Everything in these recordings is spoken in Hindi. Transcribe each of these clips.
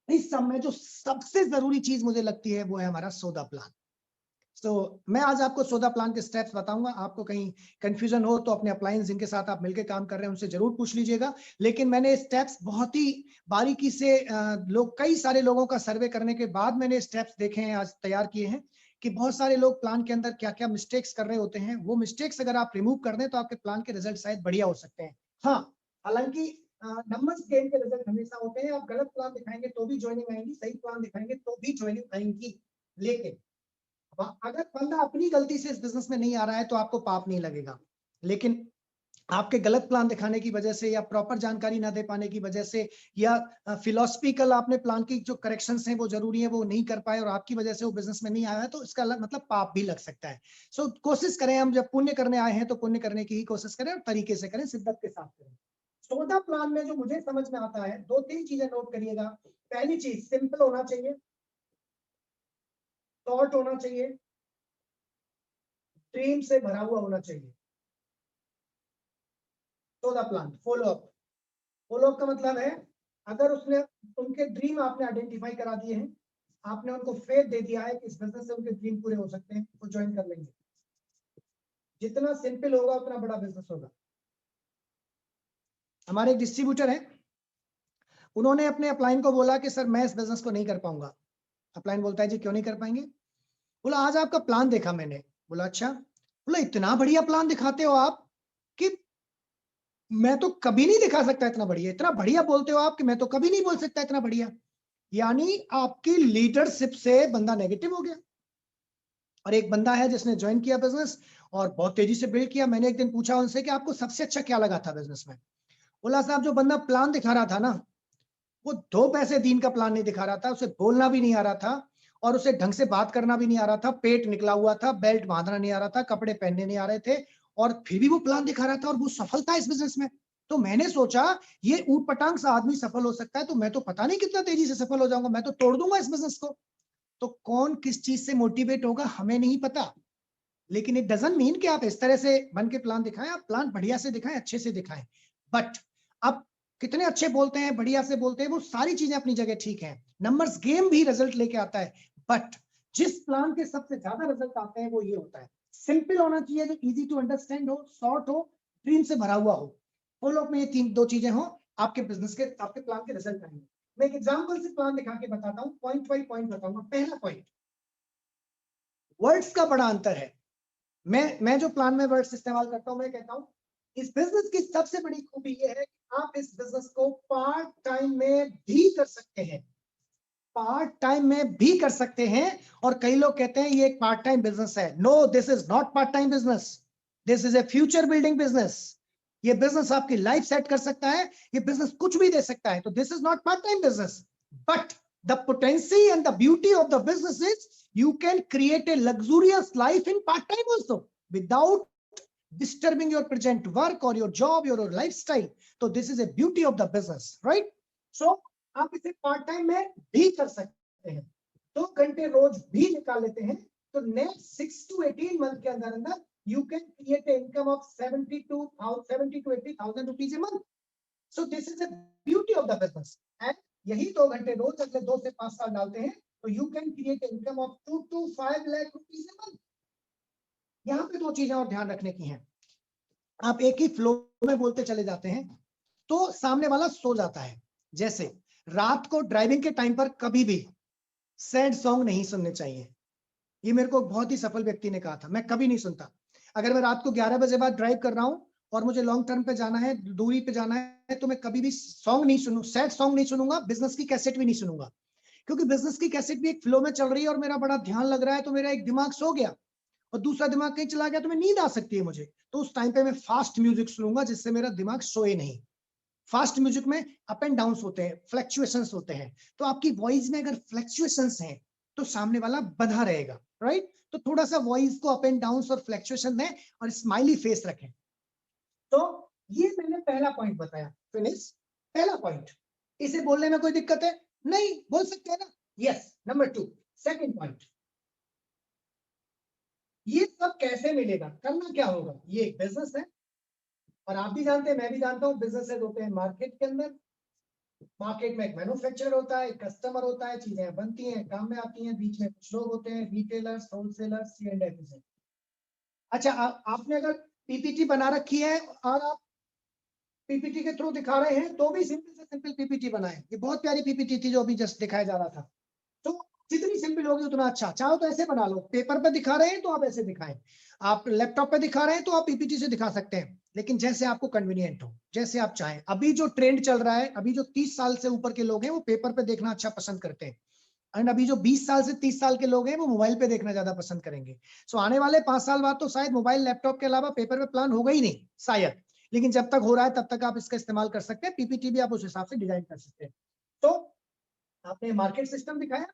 इस सब में जो सबसे जरूरी चीज मुझे लगती है वो है हमारा सौदा प्लान। तो मैं आज आपको सौदा प्लान के स्टेप्स बताऊंगा। आपको कहीं कंफ्यूजन हो तो अपने अप्लायंस जिनके साथ आप मिलकर काम कर रहे हैं उनसे जरूर पूछ लीजिएगा। लेकिन मैंने स्टेप्स बहुत ही बारीकी से कई सारे लोगों का सर्वे करने के बाद मैंने स्टेप्स देखे हैं, आज तैयार किए हैं कि बहुत सारे लोग प्लान के अंदर क्या क्या मिस्टेक्स कर रहे होते हैं। वो मिस्टेक्स अगर आप रिमूव कर दें तो आपके प्लान के रिजल्ट शायद बढ़िया हो सकते हैं। हाँ, हालांकि नंबर्स गेम के रिजल्ट हमेशा होते हैं। आप गलत प्लान दिखाएंगे तो भी ज्वाइनिंग आएंगी, सही प्लान दिखाएंगे तो भी ज्वाइनिंग आएंगी। लेकिन अगर बंदा अपनी गलती से इस बिजनेस में नहीं आ रहा है तो आपको पाप नहीं लगेगा। लेकिन आपके गलत प्लान दिखाने की वजह से या प्रॉपर जानकारी ना दे पाने की वजह से या फिलोसफिकल आपने प्लान की जो करेक्शंस हैं वो जरूरी है वो नहीं कर पाए और आपकी वजह से वो बिजनेस में नहीं आया है तो इसका मतलब पाप भी लग सकता है। सो कोशिश करें, हम जब पुण्य करने आए हैं तो पुण्य करने की ही कोशिश करें और तरीके से करें, शिद्दत के साथ करें। सौदा प्लान में जो मुझे समझ में आता है, दो तीन चीजें नोट करिएगा। पहली चीज, सिंपल होना चाहिए, शॉर्ट होना चाहिए, ड्रीम से भरा हुआ होना चाहिए। सौदा प्लान फॉलो अप का मतलब है, अगर उसने उनके ड्रीम आपने आइडेंटिफाई करा दिए हैं, आपने उनको फेथ दे दिया है कि इस बिजनेस से उनके ड्रीम पूरे हो सकते हैं, वो ज्वाइन कर लेंगे। जितना सिंपल होगा उतना बड़ा बिजनेस होगा। हमारे एक डिस्ट्रीब्यूटर है, उन्होंने अपने अपलाइन को बोला कि सर मैं इस बिजनेस को नहीं कर पाऊंगा। अपलाइन बोलता है जी क्यों नहीं कर पाएंगे? बोला आज आपका प्लान देखा मैंने। बोला अच्छा। बोला इतना बढ़िया प्लान दिखाते हो आप कि मैं तो कभी नहीं दिखा सकता इतना बढ़िया। इतना बढ़िया बोलते हो आप कि मैं तो कभी नहीं बोल सकता इतना बढ़िया। यानी आपकी लीडरशिप से बंदा नेगेटिव हो गया। और एक बंदा है जिसने ज्वाइन किया बिजनेस और बहुत तेजी से बिल्ड किया। मैंने एक दिन पूछा उनसे कि आपको सबसे अच्छा क्या लगा था बिजनेस में? बोला साहब जो बंदा प्लान दिखा रहा था ना, वो 2 पैसे दीन का प्लान नहीं दिखा रहा था, उसे बोलना भी नहीं आ रहा था और उसे ढंग से बात करना भी नहीं आ रहा था, पेट निकला हुआ था, बेल्ट बांधना नहीं आ रहा था, कपड़े पहनने नहीं आ रहे थे और फिर भी वो प्लान दिखा रहा था और वो सफल था इस बिजनेस में। तो मैंने सोचा ये ऊट पटांग सा आदमी सफल हो सकता है तो मैं तो पता नहीं कितना तेजी से सफल हो जाऊंगा, मैं तो तोड़ दूंगा इस बिजनेस को। तो कौन किस चीज से मोटिवेट होगा हमें नहीं पता, लेकिन इट डजंट मीन कि आप इस तरह से बन के प्लान दिखाएं। आप प्लान बढ़िया से दिखाएं, अच्छे से दिखाएं। बट अब कितने अच्छे बोलते हैं, बढ़िया से बोलते हैं, वो सारी चीजें अपनी जगह ठीक है। नंबर्स गेम भी रिजल्ट लेके आता है, बट जिस प्लान के सबसे ज्यादा रिजल्ट आते हैं वो ये होता है, सिंपल होना चाहिए, जो इजी टू अंडरस्टैंड हो, शॉर्ट हो, ड्रीम से भरा हुआ हो। फॉलो अप में ये दो चीजें हो, आपके बिजनेस के, आपके प्लान के रिजल्ट आएंगे। मैं एक एग्जांपल से प्लान दिखा के बताता हूँ, पॉइंट बाई पॉइंट बताऊंगा। पहला पॉइंट, वर्ड्स का बड़ा अंतर है। मैं जो प्लान में वर्ड्स इस्तेमाल करता हूं, मैं कहता हूं इस बिजनेस की सबसे बड़ी खूबी ये है कि आप इस बिजनेस को पार्ट टाइम में भी कर सकते हैं। पार्ट टाइम में भी कर सकते हैं। और कई लोग कहते हैं ये एक पार्ट टाइम बिजनेस है। No, this is not part time business, this is a future building business. ये बिजनेस आपकी लाइफ सेट कर सकता है, ये बिजनेस कुछ भी दे सकता है। तो this is not part time business, but the potency and the beauty of the business is you can create a luxurious life in part time also without disturbing your present work or your job, your lifestyle. So this is a beauty of the business, right? So आप इसे पार्ट टाइम में भी कर सकते हैं, 2 घंटे रोज भी निकाल लेते हैं तो नेक्स्ट 6 to 18 मंथ के अंदर अंदर you can create an income of 70 to 80,000 rupees a month. So this is the beauty of the business. And यही 2 घंटे रोज अगले 2 से 5 साल डालते हैं तो you can create an income of 2 to 5 lakh rupees a month. यहाँ पे 2 चीजें और ध्यान रखने की हैं। आप एक ही फ्लो में बोलते चले जाते हैं तो सामने वाला सो जाता है। जैसे रात को ड्राइविंग के टाइम पर कभी भी सैड सॉन्ग नहीं सुनने चाहिए। ये मेरे को बहुत ही सफल व्यक्ति ने कहा था, मैं कभी नहीं सुनता। अगर मैं रात को 11 बजे बाद ड्राइव कर रहा हूं और मुझे लॉन्ग टर्म पे जाना है, दूरी पे जाना है, तो मैं कभी भी सॉन्ग नहीं सुनूं, सैड सॉन्ग नहीं सुनूंगा, बिजनेस की कैसेट भी नहीं सुनूंगा। क्योंकि बिजनेस की कैसेट भी एक फ्लो में चल रही है और मेरा बड़ा ध्यान लग रहा है तो मेरा एक दिमाग सो गया और दूसरा दिमाग कहीं चला गया तो मैं नींद आ सकती है मुझे। तो उस टाइम पे मैं फास्ट म्यूजिक सुनूंगा जिससे मेरा दिमाग सोए नहीं। फास्ट म्यूजिक में अप एंड डाउन होते हैं, फ्लक्चुएशंस होते हैं। तो आपकी वॉइस में अगर फ्लक्चुएशंस हैं तो सामने वाला बंधा रहेगा, राइट? तो थोड़ा सा वॉइस को अप एंड डाउन और फ्लक्चुएशन दें और स्माइली फेस रखें। तो ये मैंने पहला पॉइंट बताया, फिनिश। पहला पॉइंट, इसे बोलने में कोई दिक्कत है? नहीं, बोल सकते हैं ना? यस। नंबर 2, सेकंड पॉइंट, ये सब कैसे मिलेगा, करना क्या होगा? ये एक बिजनेस है और आप भी जानते हैं, मैं भी जानता हूं, बिजनेसेस होते हैं मार्केट के अंदर, मार्केट में एक मैन्युफैक्चरर होता है, एक कस्टमर होता है, चीजें बनती हैं, काम में आती हैं, बीच में कुछ लोग होते हैं, रिटेलर्स, होलसेलर्स, C&F। अच्छा, आपने अगर पीपीटी बना रखी है और आप पीपीटी के थ्रू दिखा रहे हैं तो भी सिंपल से सिंपल पीपीटी बनाएं। ये बहुत प्यारी पीपीटी थी जो अभी जस्ट दिखाया जा रहा था। तो जितनी सिंपल होगी उतना अच्छा। चाहो तो ऐसे बना लो, पेपर पे दिखा रहे हैं तो आप ऐसे दिखाएं, आप लैपटॉप पे दिखा रहे हैं तो आप पीपीटी से दिखा सकते हैं, लेकिन जैसे आपको कन्वीनियंट हो, जैसे आप चाहें। अभी जो ट्रेंड चल रहा है, अभी जो 30 साल से ऊपर के लोग हैं वो पेपर पे देखना अच्छा पसंद करते हैं, एंड अभी जो 20 साल से 30 साल के लोग हैं वो मोबाइल पे देखना ज्यादा पसंद करेंगे। सो आने वाले 5 साल बाद तो शायद मोबाइल लैपटॉप के अलावा पेपर पे प्लान होगा ही नहीं शायद, लेकिन जब तक हो रहा है तब तक आप इसका इस्तेमाल कर सकते हैं। पीपीटी भी आप उस हिसाब से डिजाइन कर सकते हैं। तो आपने मार्केट सिस्टम दिखाया,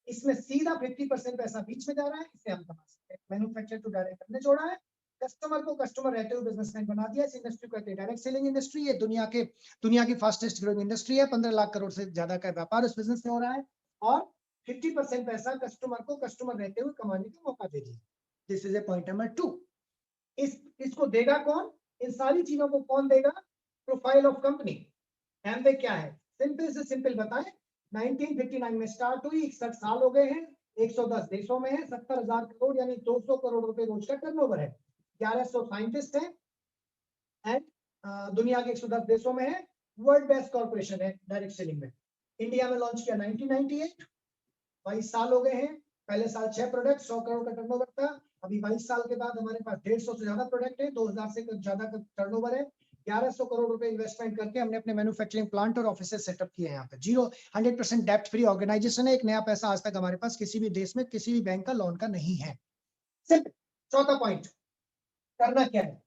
इसमें सीधा 50% पैसा बीच में जा रहा है, इसे हम कमा सकते हैं। मैन्युफैक्चर टू डायरेक्ट हमने जोड़ा है, कस्टमर को कस्टमर रहते हुए बिजनेसमैन बना दिया। इस इंडस्ट्री को कहते हैं डायरेक्ट सेलिंग इंडस्ट्री। ये दुनिया की फास्टेस्ट ग्रोइंग इंडस्ट्री है। 15 लाख करोड़ से ज्यादा का व्यापार इस बिजनेस में हो रहा है, और 50% पैसा कस्टमर को कस्टमर रहते हुए कमाने का मौका दे दिया। This is A point number 2। इसको देगा कौन? इन सारी चीजों को कौन देगा? Profile of company. एमवे क्या है? सिंपल से सिंपल बताएं। 1959 में स्टार्ट हुई, 61 साल हो गए हैं, 110 देशों में है, 70,000 करोड़ यानी 200 करोड़ रुपए रोज का टर्नओवर है, 1100 साइंटिस्ट हैं, एंड दुनिया के 110 देशों में है। वर्ल्ड बेस्ट कॉर्पोरेशन है डायरेक्ट सेलिंग में। इंडिया में लॉन्च किया 1998, 22 साल हो गए हैं। पहले साल 6 प्रोडक्ट, 100 करोड़ का टर्नओवर था। अभी 22 साल के बाद हमारे पास 150 से ज्यादा प्रोडक्ट है, 2000 से ज्यादा का टर्नओवर है। 1100 करोड़ रुपए इन्वेस्टमेंट करके हमने अपने मैन्युफैक्चरिंग प्लांट और ऑफिसेज सेटअप किए हैं यहाँ पे। 100% डेप्ट फ्री ऑर्गेनाइजेशन है। एक नया पैसा आज तक हमारे पास किसी भी देश में किसी भी बैंक का लोन का नहीं है। सिंपल। चौथा पॉइंट करना क्या है?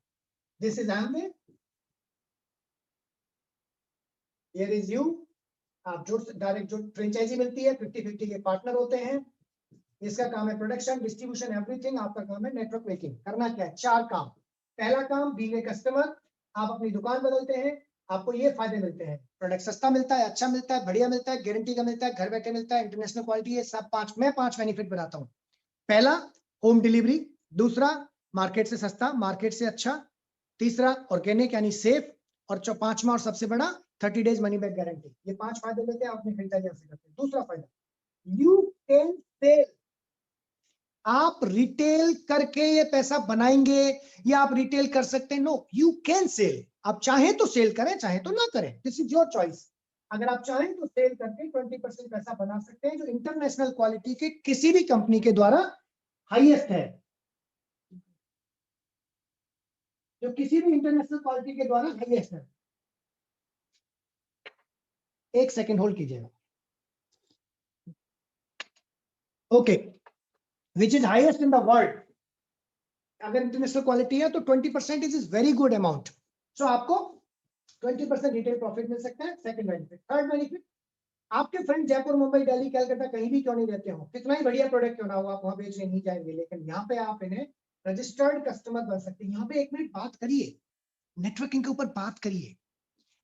This is Amway, here is you. आप जो डायरेक्ट जो फ्रेंचाइजी मिलती है 50-50 के पार्टनर होते हैं। इसका काम है प्रोडक्शन, डिस्ट्रीब्यूशन, एवरीथिंग। आपका काम है नेटवर्क मेकिंग। करना क्या है? 4 काम। पहला काम, बीइंग ए कस्टमर, आप अपनी दुकान बदलते हैं, आपको ये फायदे मिलते हैं। प्रोडक्ट सस्ता मिलता है, अच्छा मिलता है, बढ़िया मिलता है, गारंटी का मिलता है, घर बैठे मिलता है, इंटरनेशनल क्वालिटी है। सब 5 मैं 5 बेनिफिट बताता हूँ। पहला, होम डिलीवरी। दूसरा, मार्केट से सस्ता, मार्केट से अच्छा। तीसरा, ऑर्गेनिक यानी सेफ। और 5वां और सबसे बड़ा, 30 डेज मनी बैक गारंटी। ये 5 फायदे लेते हैं, अपनी खरीदारी ऐसे करते हैं। दूसरा फायदा, यू कैन सेल। आप रिटेल करके ये पैसा बनाएंगे या आप रिटेल कर सकते हैं? No, you can sell. आप चाहें तो सेल करें, चाहें तो ना करें, दिस इज योर चॉइस। अगर आप चाहें तो सेल करके 20% पैसा बना सकते हैं, जो इंटरनेशनल क्वालिटी के किसी भी कंपनी के द्वारा हाईएस्ट है, जो किसी भी इंटरनेशनल क्वालिटी के द्वारा हाईएस्ट है। एक सेकेंड होल्ड कीजिएगा। Okay, which is highest in the world. अगर इंटरनेशनल क्वालिटी है तो 20% इज वेरी गुड अमाउंट। सो आपको 20% रिटेल प्रॉफिट मिल सकता है। Second benefit. थर्ड बेनिफिट, आपके फ्रेंड जयपुर, मुंबई, दिल्ली, कलकत्ता कहीं भी क्यों नहीं रहते हो, कितना ही बढ़िया प्रोडक्ट क्यों ना हो, आप वहां बेचने नहीं जाएंगे, लेकिन यहाँ पे आप इन्हें रजिस्टर्ड कस्टमर बन सकते हैं। यहाँ पे एक मिनट बात करिए, नेटवर्किंग के ऊपर बात करिए।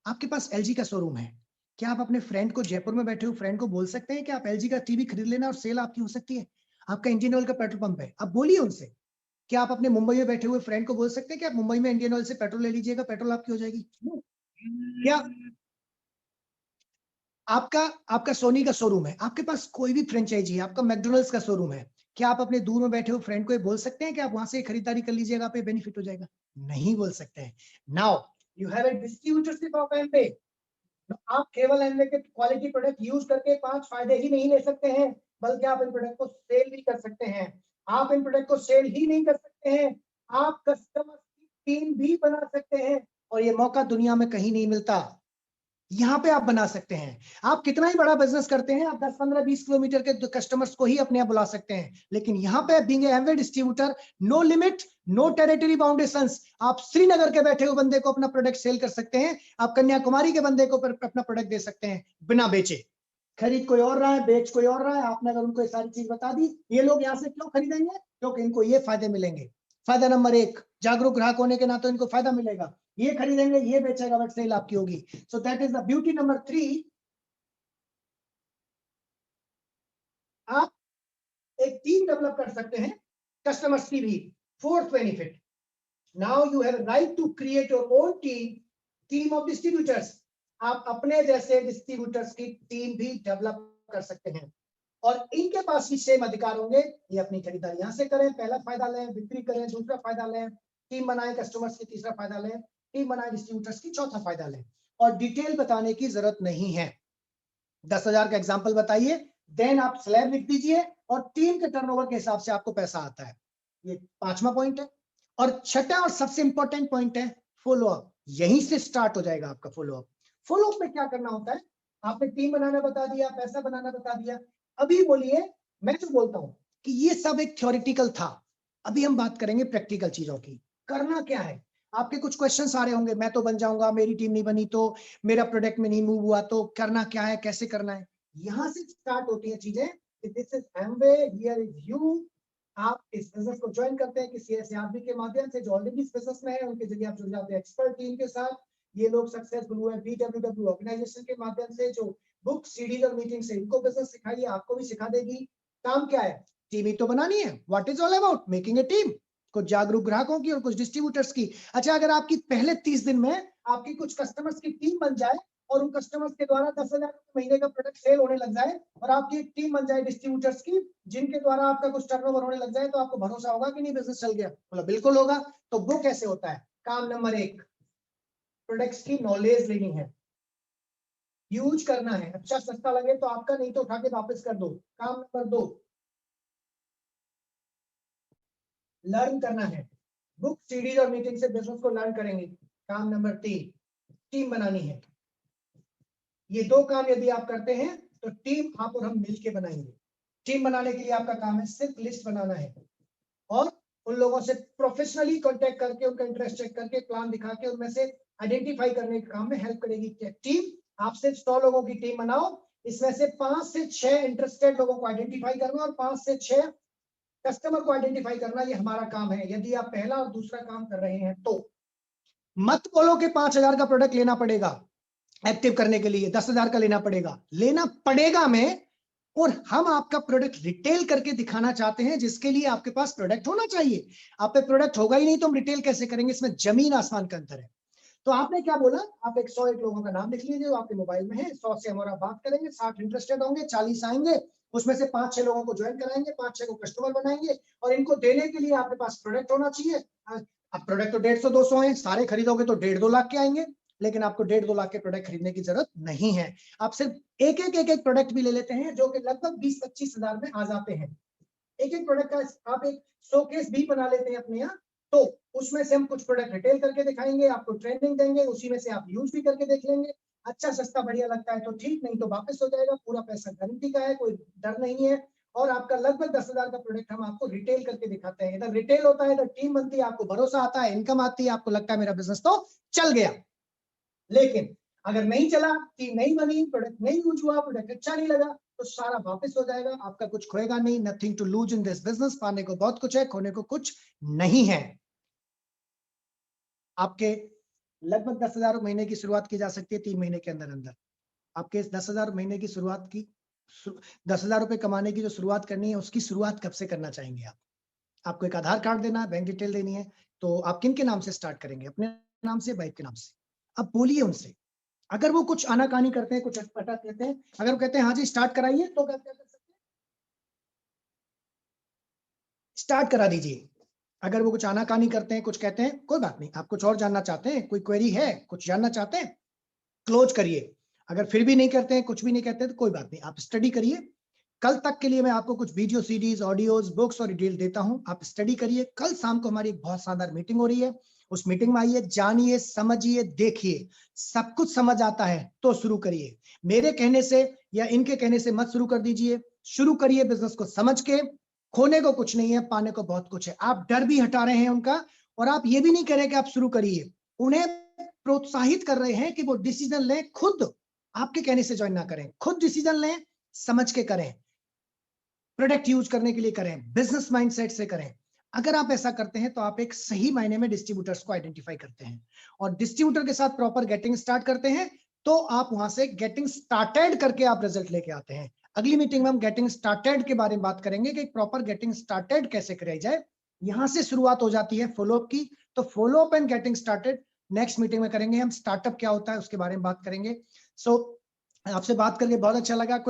आपके पास एलजी का शोरूम है, क्या आप अपने फ्रेंड को, जयपुर में बैठे हुए फ्रेंड को बोल सकते हैं कि आप एलजी का टीवी खरीद लेना और सेल आपकी हो सकती है? आपका इंडियन ऑयल का पेट्रोल पंप है, आप बोलिए उनसे। क्या आप अपने मुंबई में बैठे हुए फ्रेंड को बोल सकते हैं कि आप मुंबई में इंडियन ऑयल से पेट्रोल ले लीजिएगा, पेट्रोल आपकी हो जाएगी? क्या आपका आपका सोनी का शोरूम है, आपके पास कोई भी फ्रेंचाइजी है, आपका मैकडोनल्ड्स का शोरूम है, क्या आप अपने दूर में बैठे हुए फ्रेंड को ये बोल सकते हैं कि आप वहां से खरीदारी कर लीजिएगा, आप बेनिफिट हो जाएगा? नहीं बोल सकते हैं। Now you have a distributorship of Amway. आप केवल एमवे के क्वालिटी प्रोडक्ट यूज करके 5 फायदे ही नहीं ले सकते हैं, बल्कि आप इन प्रोडक्ट को सेल भी कर सकते हैं। आप इन प्रोडक्ट को सेल ही नहीं कर सकते हैं, आप कस्टमर की टीम भी बना सकते हैं, और ये मौका दुनिया में कहीं नहीं मिलता। यहाँ पे आप बना सकते हैं। आप कितना ही बड़ा बिजनेस करते हैं, आप 10, 15, 20 किलोमीटर के कस्टमर्स को ही अपने यहाँ बुला सकते हैं, लेकिन यहाँ पे being Amway distributor, no limit, no territory boundations. आप श्रीनगर के बैठे हुए बंदे को अपना प्रोडक्ट सेल कर सकते हैं, आप कन्याकुमारी के बंदे को अपना प्रोडक्ट दे सकते हैं बिना बेचे। खरीद कोई और रहा है, बेच कोई और रहा है, आपने अगर उनको ये सारी चीज बता दी, ये लोग यहाँ से क्यों खरीदेंगे? क्योंकि इनको ये फायदे मिलेंगे। फायदा नंबर 1, जागरूक ग्राहक होने के नाते इनको फायदा मिलेगा, ये खरीदेंगे, ये बेचेगा, बट सेल आपकी होगी। So that is the beauty. Number 3, आप एक टीम डेवलप कर सकते हैं कस्टमर्स की भी। Fourth benefit, now you have right to create your own team of distributors. आप अपने जैसे डिस्ट्रीब्यूटर्स की टीम भी डेवलप कर सकते हैं और इनके पास भी सेम अधिकार होंगे। ये अपनी खरीदारी यहाँ से करें, पहला फायदा लें, बिक्री करें, दूसरा फायदा लें, टीम बनाए कस्टमर्स की, तीसरा फायदा लें, टीम बनाए डिस्ट्रीब्यूटर्स की, चौथा फायदा लें। और डिटेल बताने की जरूरत नहीं है। 10,000 का एग्जाम्पल बताइए, देन आप स्लैब लिख दीजिए और टीम के टर्नओवर के हिसाब से आपको पैसा आता है। ये 5वां पॉइंट है। और छठा और सबसे इंपॉर्टेंट पॉइंट है फॉलो अप। यहीं से स्टार्ट हो जाएगा आपका फॉलो अप। फॉलो अप में क्या करना होता है, आपने टीम बनाना बता दिया, पैसा बनाना बता दिया। अभी बोलिए, मैं जो बोलता हूं कि ये सब एक थ्योरेटिकल था, अभी हम बात करेंगे प्रैक्टिकल चीजों की। करना क्या है, आपके कुछ क्वेश्चन आ रहे होंगे, मैं तो बन जाऊंगा, मेरी टीम नहीं बनी तो, मेरा प्रोडक्ट में नहीं मूव हुआ तो, करना क्या है, कैसे करना है। यहां से स्टार्ट होती है चीजें। This is Amway, here is you. आप इस बिजनेस को ज्वाइन करते हैं किसी ऐसे आदमी के माध्यम से जो ऑलरेडी इस बिजनेस में है, उनके जरिए आप जुड़ जाते हैं एक्सपर्ट टीम के साथ। ये लोग सक्सेसफुल हुए BWW ऑर्गेनाइजेशन के माध्यम से, जो बुक सीडीज और मीटिंग से इनको बिजनेस सिखाइए, आपको भी सिखा देगी। काम क्या है, टीम ही तो बनानी है। What is all about making a team, कुछ जागरूक ग्राहकों की और कुछ डिस्ट्रीब्यूटर्स की। अच्छा, अगर आपकी पहले 30 दिन में आपकी कुछ कस्टमर्स की टीम बन जाए और उन कस्टमर्स के द्वारा 10,000 महीने का प्रोडक्ट सेल होने लग जाए और आपकी एक टीम बन जाए डिस्ट्रीब्यूटर्स की, जिनके द्वारा आपका कुछ टर्नओवर होने लग जाए, तो आपको भरोसा होगा कि नहीं बिजनेस चल गया? बोला बिल्कुल होगा। तो वो कैसे होता है? काम नंबर 1, प्रोडक्ट्स की नॉलेज लेनी है, यूज करना है। अच्छा सस्ता लगे तो आपका, नहीं तो उठा के वापस कर दो। काम नंबर 2, लर्न करना है। बुक सीरीज और मीटिंग से बिजनेस को लर्न करेंगे। काम नंबर 3, टीम बनानी है। ये 2 काम यदि आप करते हैं तो टीम आप और हम मिलके बनाएंगे। टीम बनाने के लिए आपका काम है सिर्फ लिस्ट बनाना है और उन लोगों से प्रोफेशनली कांटेक्ट करके, उनका इंटरेस्ट चेक करके, प्लान दिखा के उनमें से आइडेंटिफाई करने के काम में हेल्प करेगी टीम। आप सिर्फ 100 लोगों की टीम बनाओ, इसमें से 5 से 6 इंटरेस्टेड लोगों को आइडेंटिफाई करना और 5 से 6 कस्टमर को आइडेंटिफाई करना। ये हमारा काम है। यदि आप पहला और दूसरा काम कर रहे हैं तो मत बोलो कि 5,000 का प्रोडक्ट लेना पड़ेगा एक्टिव करने के लिए, 10,000 का लेना पड़ेगा। लेना पड़ेगा में, और हम आपका प्रोडक्ट रिटेल करके दिखाना चाहते हैं, जिसके लिए आपके पास प्रोडक्ट होना चाहिए। आप पे प्रोडक्ट होगा ही नहीं तो हम रिटेल कैसे करेंगे? इसमें जमीन आसमान का अंतर है। तो आपने क्या बोला, आप 101 लोगों का नाम लिख लीजिए जो आपके मोबाइल में है। 100 से हमारा बात करेंगे, 60 इंटरेस्टेड होंगे, 40 आएंगे, उसमें से 5-6 लोगों को ज्वाइन कराएंगे, 5-6 को कस्टमर बनाएंगे और इनको देने के लिए आपके पास प्रोडक्ट होना चाहिए। अब प्रोडक्ट तो 150-200 है, सारे खरीदोगे तो 1.5-2 लाख के आएंगे, लेकिन आपको 1.5-2 लाख के प्रोडक्ट खरीदने की जरूरत नहीं है। आप सिर्फ एक प्रोडक्ट भी ले लेते हैं जो कि लगभग 20-25 हजार में आ जाते हैं। एक प्रोडक्ट का आप एक शोकेस भी बना लेते हैं अपने यहाँ, तो उसमें से हम कुछ प्रोडक्ट रिटेल करके दिखाएंगे, आपको ट्रेनिंग देंगे, उसी में से आप यूज भी करके देख लेंगे। अच्छा सस्ता बढ़िया लगता है तो ठीक, नहीं तो वापस हो जाएगा। पूरा पैसा गारंटी का है, कोई डर नहीं है। और आपका लगभग 10,000 का प्रोडक्ट हम आपको रिटेल करके दिखाते हैं। इधर रिटेल होता है, इधर टीम बनती है, आपको भरोसा आता है, इनकम आती है, आपको लगता है मेरा बिजनेस तो चल गया। लेकिन अगर नहीं चला, टीम नहीं बनी, प्रोडक्ट नहीं यूज हुआ, प्रोडक्ट अच्छा नहीं लगा, तो सारा वापस हो जाएगा। आपका कुछ खोएगा नहीं। Nothing to lose in this business. पाने को बहुत कुछ है, खोने को कुछ नहीं है। आपके लगभग 10,000 महीने की शुरुआत की जा सकती है 3 महीने के अंदर अंदर। आपके इस 10,000 महीने की शुरुआत की, 10,000 रुपए कमाने की जो शुरुआत करनी है, उसकी शुरुआत कब से करना चाहेंगे आप? आपको एक आधार कार्ड देना है, बैंक डिटेल देनी है, तो आप किन के नाम से स्टार्ट करेंगे? अपने नाम से, वाइफ के नाम से? अब बोलिए उनसे। अगर वो कुछ आनाकानी करते हैं, कुछ अटपटा कहते हैं, अगर वो कहते हैं हाँ जी स्टार्ट कराइए, तो क्या कर सकते हैं? स्टार्ट करा दीजिए। अगर वो कुछ आनाकानी करते हैं, कुछ कहते हैं, कोई बात नहीं। आप कुछ और जानना चाहते हैं, कोई क्वेरी है, कुछ जानना चाहते हैं, क्लोज करिए। अगर फिर भी नहीं करते हैं, कुछ भी नहीं कहते, तो कोई बात नहीं, आप स्टडी करिए। कल तक के लिए मैं आपको कुछ वीडियो सीरीज, ऑडियोज, बुक्स और डिटेल देता हूं, आप स्टडी करिए। कल शाम को हमारी एक बहुत शानदार मीटिंग हो रही है, उस मीटिंग में आइए, जानिए, समझिए, देखिए। सब कुछ समझ आता है तो शुरू करिए। मेरे कहने से या इनके कहने से मत शुरू कर दीजिए। शुरू करिए बिजनेस को समझ के। खोने को कुछ नहीं है, पाने को बहुत कुछ है। आप डर भी हटा रहे हैं उनका, और आप ये भी नहीं कह रहे कि आप शुरू करिए। उन्हें प्रोत्साहित कर रहे हैं कि वो डिसीजन लें खुद। आपके कहने से ज्वाइन ना करें, खुद डिसीजन लें, समझ के करें, प्रोडक्ट यूज करने के लिए करें, बिजनेस माइंडसेट से करें। अगर आप ऐसा करते हैं तो आप एक सही मायने में डिस्ट्रीब्यूटर्स को आइडेंटिफाई करते हैं और डिस्ट्रीब्यूटर के साथ प्रॉपर गेटिंग स्टार्ट करते हैं, तो आप वहां से गेटिंग स्टार्टेड करके आप रिजल्ट लेके आते हैं। अगली मीटिंग में हम गेटिंग स्टार्टेड के बारे में बात करेंगे कि प्रॉपर गेटिंग स्टार्टेड कैसे कराई जाए। यहां से शुरुआत हो जाती है फॉलोअप की। तो follow up and getting started next meeting में करेंगे हम, स्टार्टअप क्या होता है उसके बारे में बात करेंगे। सो आपसे बात करके बहुत अच्छा लगा। कोई